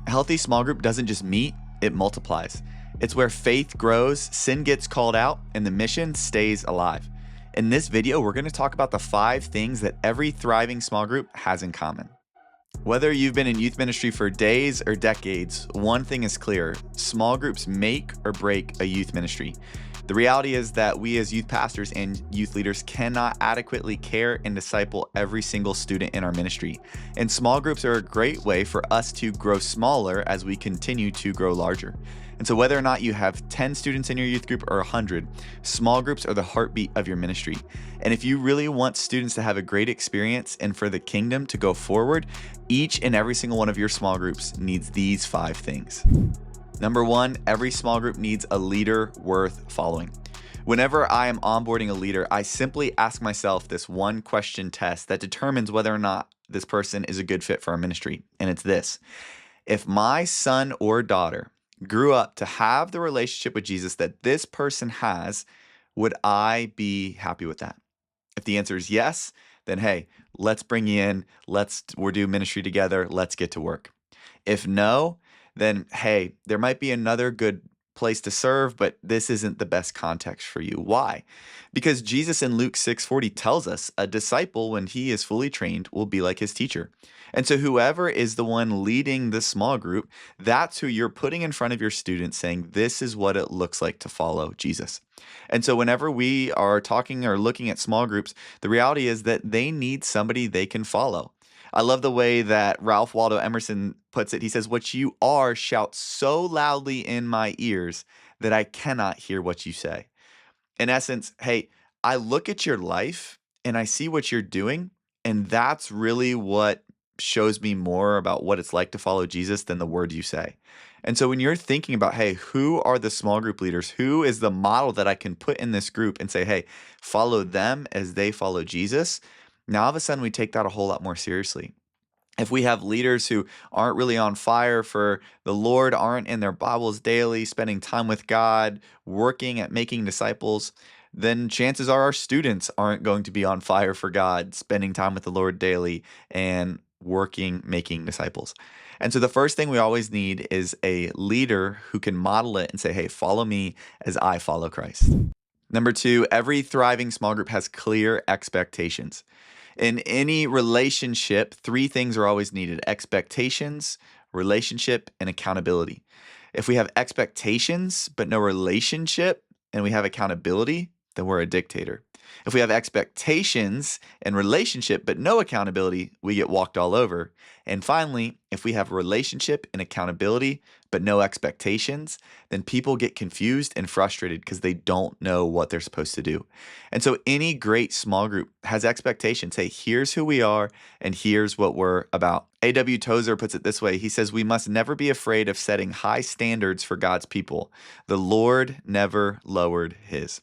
A healthy small group doesn't just meet, it multiplies. It's where faith grows, sin gets called out, and the mission stays alive. In this video, we're going to talk about the 5 things that every thriving small group has in common. Whether you've been in youth ministry for days or decades, one thing is clear: small groups make or break a youth ministry. The reality is that we as youth pastors and youth leaders cannot adequately care and disciple every single student in our ministry. And small groups are a great way for us to grow smaller as we continue to grow larger. And so whether or not you have 10 students in your youth group or 100, small groups are the heartbeat of your ministry. And if you really want students to have a great experience and for the kingdom to go forward, each and every single one of your small groups needs these 5 things. Number 1, every small group needs a leader worth following. Whenever I am onboarding a leader, I simply ask myself this one question test that determines whether or not this person is a good fit for our ministry. And it's this: if my son or daughter grew up to have the relationship with Jesus that this person has, would I be happy with that? If the answer is yes, then hey, let's bring you in. We're doing ministry together. Let's get to work. If no, then hey, there might be another good place to serve, but this isn't the best context for you. Why? Because Jesus in Luke 6:40 tells us a disciple, when he is fully trained, will be like his teacher. And so whoever is the one leading the small group, that's who you're putting in front of your students, saying, this is what it looks like to follow Jesus. And so whenever we are talking or looking at small groups, the reality is that they need somebody they can follow. I love the way that Ralph Waldo Emerson puts it. He says, what you are shouts so loudly in my ears that I cannot hear what you say. In essence, hey, I look at your life and I see what you're doing, and that's really what shows me more about what it's like to follow Jesus than the words you say. And so when you're thinking about, hey, who are the small group leaders? Who is the model that I can put in this group and say, hey, follow them as they follow Jesus? Now, all of a sudden, we take that a whole lot more seriously. If we have leaders who aren't really on fire for the Lord, aren't in their Bibles daily, spending time with God, working at making disciples, then chances are our students aren't going to be on fire for God, spending time with the Lord daily and working, making disciples. And so the first thing we always need is a leader who can model it and say, hey, follow me as I follow Christ. Number 2, every thriving small group has clear expectations. In any relationship, 3 things are always needed: expectations, relationship, and accountability. If we have expectations but no relationship and we have accountability, then we're a dictator. If we have expectations and relationship but no accountability, we get walked all over. And finally, if we have relationship and accountability but no expectations, then people get confused and frustrated because they don't know what they're supposed to do. And so any great small group has expectations. Hey, here's who we are and here's what we're about. A.W. Tozer puts it this way. He says, we must never be afraid of setting high standards for God's people. The Lord never lowered his.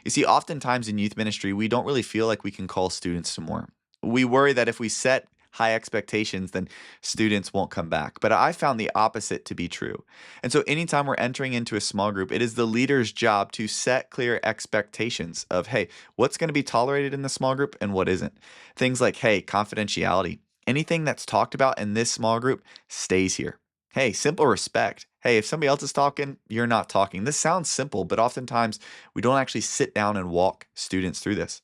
You see, oftentimes in youth ministry, we don't really feel like we can call students to more. We worry that if we set high expectations, then students won't come back. But I found the opposite to be true. And so anytime we're entering into a small group, it is the leader's job to set clear expectations of, hey, what's going to be tolerated in the small group and what isn't. Things like, hey, confidentiality. Anything that's talked about in this small group stays here. Hey, simple respect. Hey, if somebody else is talking, you're not talking. This sounds simple, but oftentimes we don't actually sit down and walk students through this.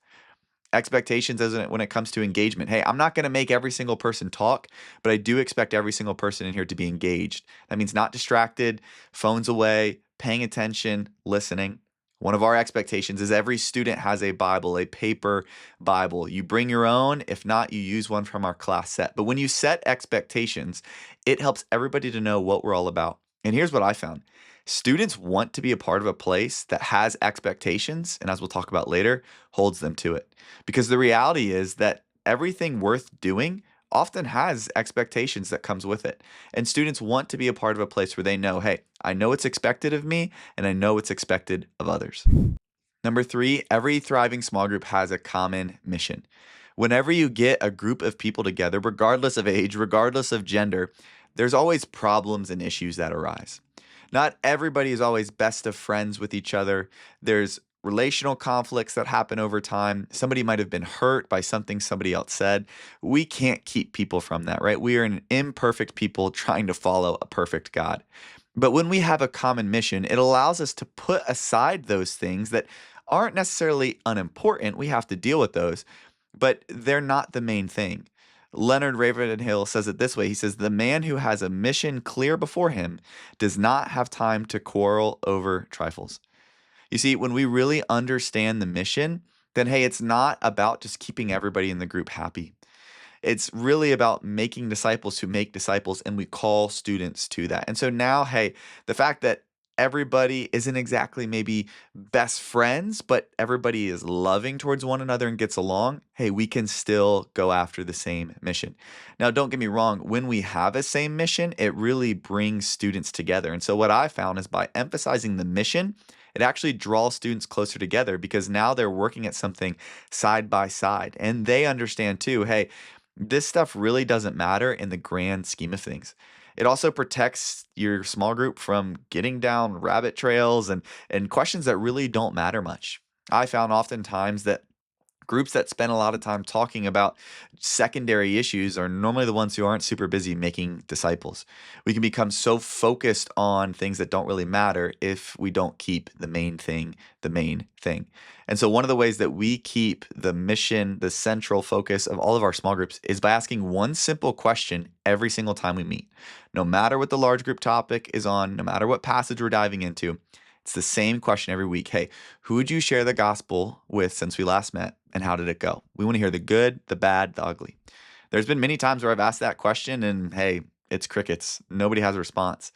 Expectations when it comes to engagement. Hey, I'm not going to make every single person talk, but I do expect every single person in here to be engaged. That means not distracted, phones away, paying attention, listening. One of our expectations is every student has a Bible, a paper Bible. You bring your own. If not, you use one from our class set. But when you set expectations, it helps everybody to know what we're all about. And here's what I found. Students want to be a part of a place that has expectations, and as we'll talk about later, holds them to it. Because the reality is that everything worth doing often has expectations that comes with it. And students want to be a part of a place where they know, hey, I know what's expected of me, and I know what's expected of others. Number 3, every thriving small group has a common mission. Whenever you get a group of people together, regardless of age, regardless of gender, there's always problems and issues that arise. Not everybody is always best of friends with each other. There's relational conflicts that happen over time. Somebody might have been hurt by something somebody else said. We can't keep people from that, right? We are an imperfect people trying to follow a perfect God. But when we have a common mission, it allows us to put aside those things that aren't necessarily unimportant. We have to deal with those, but they're not the main thing. Leonard Ravenhill says it this way. He says, "The man who has a mission clear before him does not have time to quarrel over trifles." You see, when we really understand the mission, then hey, it's not about just keeping everybody in the group happy. It's really about making disciples who make disciples, and we call students to that. And so now, hey, the fact that everybody isn't exactly maybe best friends, but everybody is loving towards one another and gets along, hey, we can still go after the same mission. Now, don't get me wrong, when we have a same mission, it really brings students together. And so what I found is by emphasizing the mission, it actually draws students closer together because now they're working at something side by side. And they understand too, hey, this stuff really doesn't matter in the grand scheme of things. It also protects your small group from getting down rabbit trails and questions that really don't matter much. I found oftentimes that groups that spend a lot of time talking about secondary issues are normally the ones who aren't super busy making disciples. We can become so focused on things that don't really matter if we don't keep the main thing the main thing. And so, one of the ways that we keep the mission, the central focus of all of our small groups, is by asking one simple question every single time we meet. No matter what the large group topic is on, no matter what passage we're diving into, it's the same question every week. Hey, who would you share the gospel with since we last met, and how did it go? We want to hear the good, the bad, the ugly. There's been many times where I've asked that question and hey, it's crickets. Nobody has a response.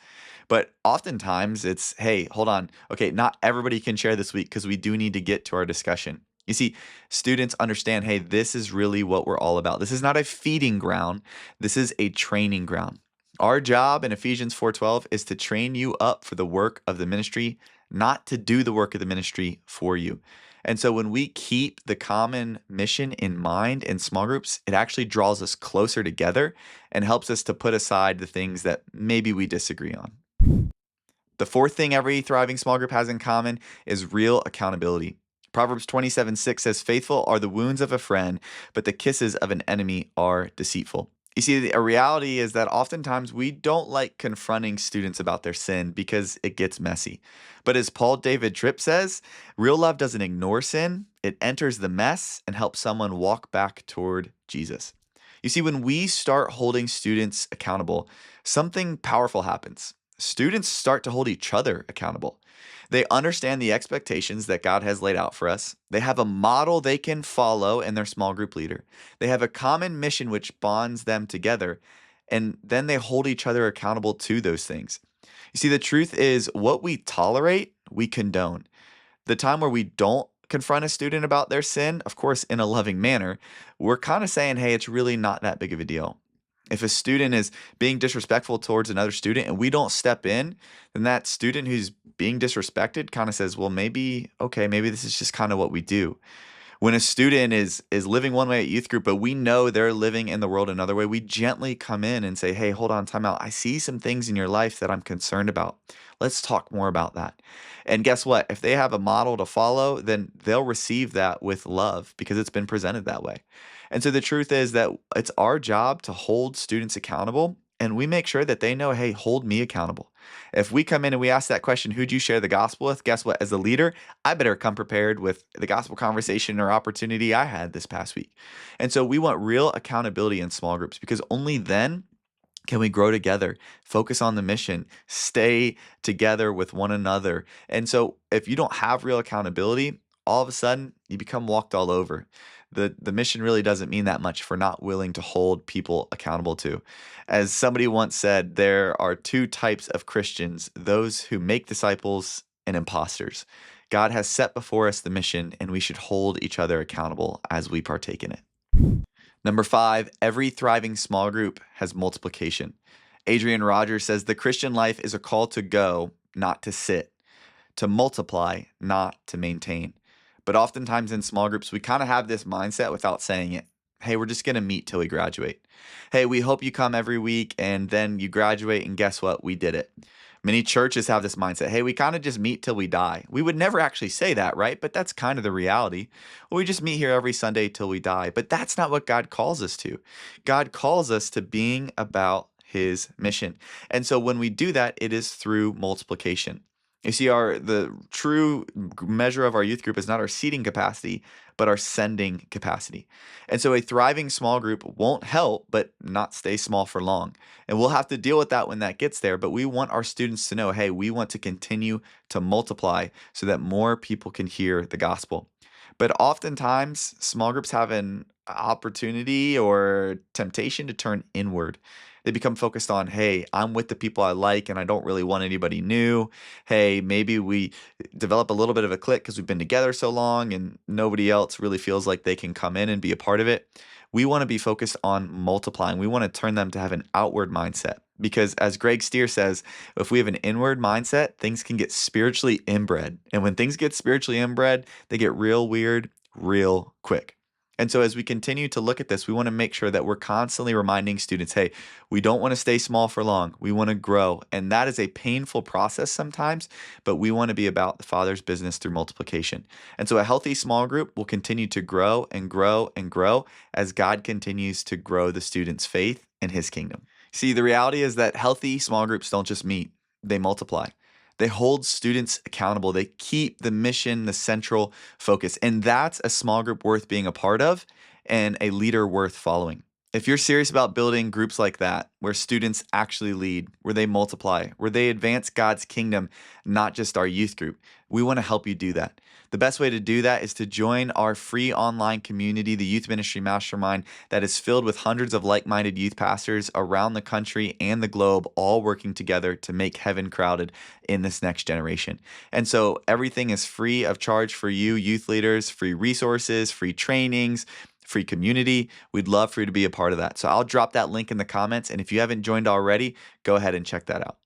But oftentimes it's, hey, hold on. Okay, not everybody can share this week because we do need to get to our discussion. You see, students understand, hey, this is really what we're all about. This is not a feeding ground. This is a training ground. Our job in Ephesians 4:12 is to train you up for the work of the ministry, not to do the work of the ministry for you. And so when we keep the common mission in mind in small groups, it actually draws us closer together and helps us to put aside the things that maybe we disagree on. The fourth thing every thriving small group has in common is real accountability. Proverbs 27:6 says, "Faithful are the wounds of a friend, but the kisses of an enemy are deceitful." You see, a reality is that oftentimes we don't like confronting students about their sin because it gets messy. But as Paul David Tripp says, real love doesn't ignore sin, it enters the mess and helps someone walk back toward Jesus. You see, when we start holding students accountable, something powerful happens. Students start to hold each other accountable. They understand the expectations that God has laid out for us. They have a model they can follow in their small group leader. They have a common mission which bonds them together, and then they hold each other accountable to those things. You see, the truth is what we tolerate, we condone. The time where we don't confront a student about their sin, of course, in a loving manner, we're kind of saying, hey, it's really not that big of a deal. If a student is being disrespectful towards another student and we don't step in, then that student who's being disrespected kind of says, well, maybe, okay, maybe this is just kind of what we do. When a student is living one way at youth group, but we know they're living in the world another way, we gently come in and say, hey, hold on, time out. I see some things in your life that I'm concerned about. Let's talk more about that. And guess what? If they have a model to follow, then they'll receive that with love because it's been presented that way. And so the truth is that it's our job to hold students accountable, and we make sure that they know, hey, hold me accountable. If we come in and we ask that question, who'd you share the gospel with? Guess what? As a leader, I better come prepared with the gospel conversation or opportunity I had this past week. And so we want real accountability in small groups because only then can we grow together, focus on the mission, stay together with one another. And so if you don't have real accountability, all of a sudden you become walked all over. The mission really doesn't mean that much if we're not willing to hold people accountable to. As somebody once said, there are two types of Christians, those who make disciples and imposters. God has set before us the mission, and we should hold each other accountable as we partake in it. Number 5, every thriving small group has multiplication. Adrian Rogers says the Christian life is a call to go, not to sit, to multiply, not to maintain. But oftentimes in small groups, we kind of have this mindset without saying it. Hey, we're just going to meet till we graduate. Hey, we hope you come every week and then you graduate, and guess what? We did it. Many churches have this mindset, hey, we kind of just meet till we die. We would never actually say that, right? But that's kind of the reality. Well, we just meet here every Sunday till we die. But that's not what God calls us to. God calls us to being about his mission. And so when we do that, it is through multiplication. You see, the true measure of our youth group is not our seating capacity, but our sending capacity. And so a thriving small group won't help, but not stay small for long. And we'll have to deal with that when that gets there. But we want our students to know, hey, we want to continue to multiply so that more people can hear the gospel. But oftentimes, small groups have an opportunity or temptation to turn inward. They become focused on, hey, I'm with the people I like and I don't really want anybody new. Hey, maybe we develop a little bit of a clique because we've been together so long and nobody else really feels like they can come in and be a part of it. We want to be focused on multiplying. We want to turn them to have an outward mindset because, as Greg Steer says, if we have an inward mindset, things can get spiritually inbred. And when things get spiritually inbred, they get real weird real quick. And so as we continue to look at this, we want to make sure that we're constantly reminding students, hey, we don't want to stay small for long. We want to grow. And that is a painful process sometimes, but we want to be about the Father's business through multiplication. And so a healthy small group will continue to grow and grow and grow as God continues to grow the student's faith in his kingdom. See, the reality is that healthy small groups don't just meet, they multiply. They hold students accountable. They keep the mission the central focus. And that's a small group worth being a part of and a leader worth following. If you're serious about building groups like that, where students actually lead, where they multiply, where they advance God's kingdom, not just our youth group, we want to help you do that. The best way to do that is to join our free online community, the Youth Ministry Mastermind, that is filled with hundreds of like-minded youth pastors around the country and the globe, all working together to make heaven crowded in this next generation. And so everything is free of charge for you, youth leaders, free resources, free trainings, free community. We'd love for you to be a part of that. So I'll drop that link in the comments. And if you haven't joined already, go ahead and check that out.